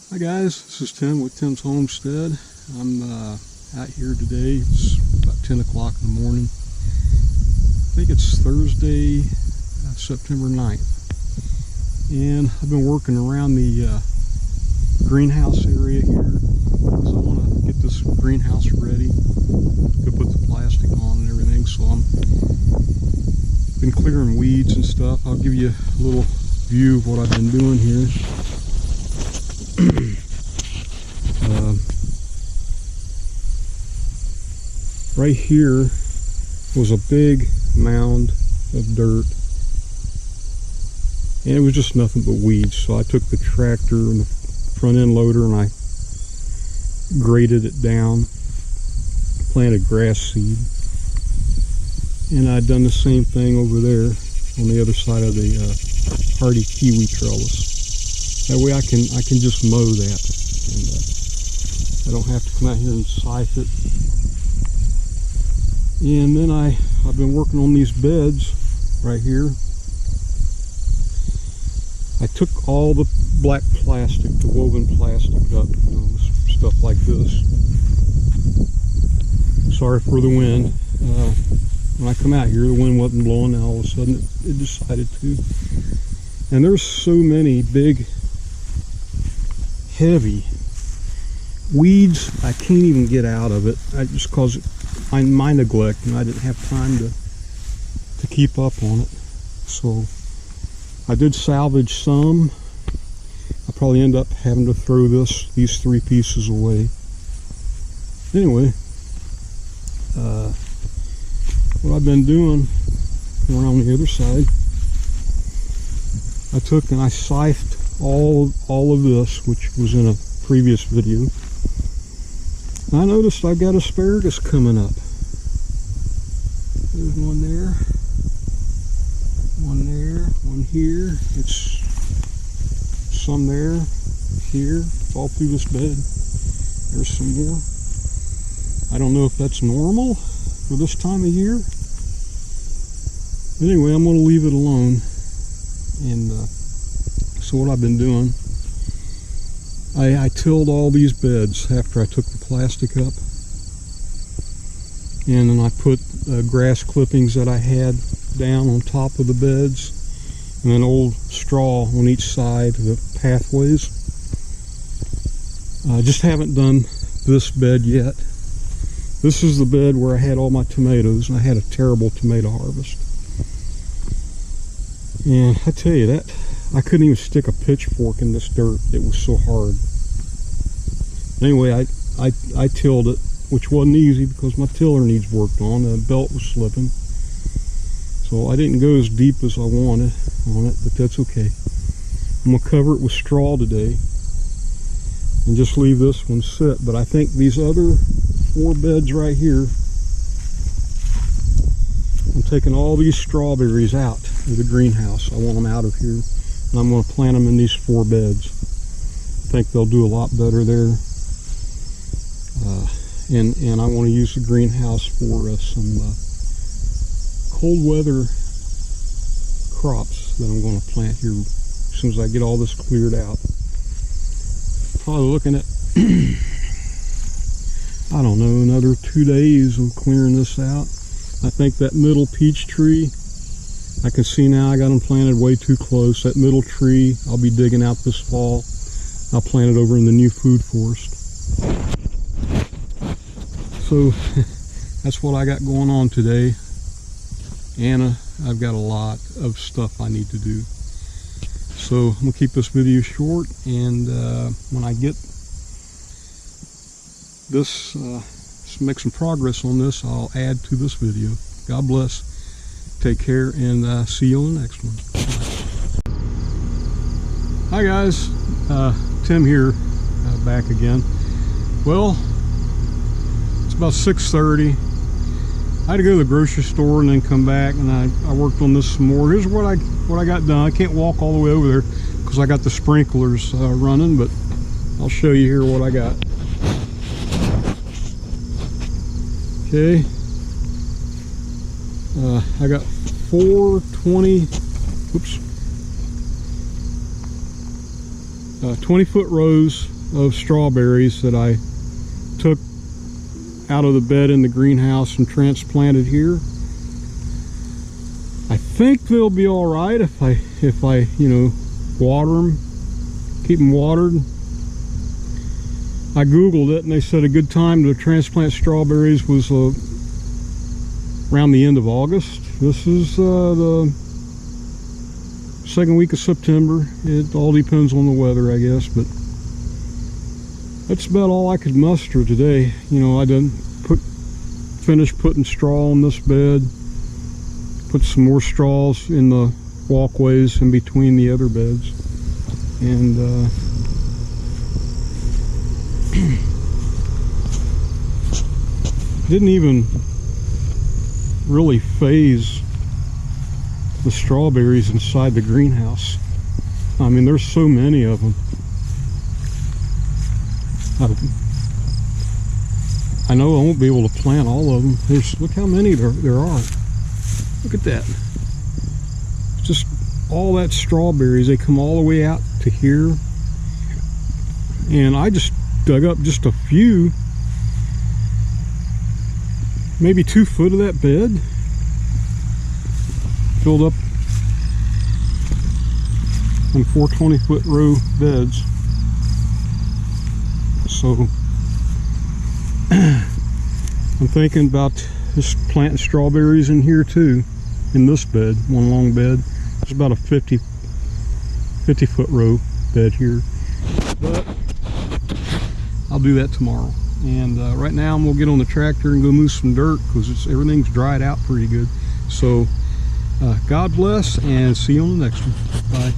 Hi guys, this is Tim with Tim's Homestead. I'm out here today. It's about 10 o'clock in the morning. I think it's Thursday, September 9th. And I've been working around the greenhouse area here because I want to get this greenhouse ready to put the plastic on and everything. So I've been clearing weeds and stuff. I'll give you a little view of what I've been doing here. Right here was a big mound of dirt, and it was just nothing but weeds. So I took the tractor and the front end loader and I graded it down, planted grass seed, and I'd done the same thing over there on the other side of the hardy kiwi trellis. That way I can just mow that, and I don't have to come out here and scythe it. And then I've been working on these beds right here. I took all the black plastic, the woven plastic up, stuff like this. Sorry for the wind. When I come out here, the wind wasn't blowing, and all of a sudden it decided to. And there's so many big, heavy weeds, I can't even get out of it. Just cause my neglect, and I didn't have time to keep up on it. So I did salvage some. I'll probably end up having to throw these 3 pieces away. Anyway, what I've been doing around the other side, I took and I scythed all of this, which was in a previous video. I noticed I've got asparagus coming up. There's one there, one here. It's some there, here. It's all through this bed. There's some more. I don't know if that's normal for this time of year. But anyway, I'm going to leave it alone. And so what I've been doing, I tilled all these beds after I took the plastic up, and then I put grass clippings that I had down on top of the beds, and then old straw on each side of the pathways. I just haven't done this bed yet. This is the bed where I had all my tomatoes, and I had a terrible tomato harvest. And I tell you, that I couldn't even stick a pitchfork in this dirt. It was so hard. Anyway, I tilled it, which wasn't easy because my tiller needs worked on. The belt was slipping. So I didn't go as deep as I wanted on it, but that's okay. I'm going to cover it with straw today and just leave this one sit. But I think these other 4 beds right here, I'm taking all these strawberries out of the greenhouse. I want them out of here. And I'm going to plant them in these 4 beds. I think they'll do a lot better there. And I want to use the greenhouse for some cold weather crops that I'm going to plant here as soon as I get all this cleared out. Probably looking at, I don't know, another 2 days of clearing this out. I think that middle peach tree, I can see now I got them planted way too close. That middle tree I'll be digging out this fall. I'll plant it over in the new food forest. So that's what I got going on today. Anna, I've got a lot of stuff I need to do. So I'm going to keep this video short, and when I get this, make some progress on this, I'll add to this video. God bless. Take care, and see you on the next one. Hi guys, Tim here, back again. Well, it's about 6:30. I had to go to the grocery store and then come back, and I worked on this some more. Here's what I got done. I can't walk all the way over there because I got the sprinklers running, but I'll show you here what I got. Okay, I got 20-foot rows of strawberries that I took out of the bed in the greenhouse and transplanted here. I think they'll be all right if I you know, water them, keep them watered. I googled it and they said a good time to transplant strawberries was around the end of August. This is the second week of September. It all depends on the weather, I guess, but that's about all I could muster today. You know, I didn't finish putting straw on this bed, put some more straws in the walkways in between the other beds, and didn't even really phase the strawberries inside the greenhouse. I mean, there's so many of them. I know I won't be able to plant all of them. Look how many there are. Look at that. Just all that strawberries. They come all the way out to here. And I just dug up just a few, maybe 2 foot of that bed. Filled up on 4 20-foot row beds. So I'm thinking about just planting strawberries in here too, in this bed, one long bed. It's about a 50-foot row bed here, but I'll do that tomorrow. And right now I'm gonna get on the tractor and go move some dirt because everything's dried out pretty good. So God bless, and see you on the next one. Bye.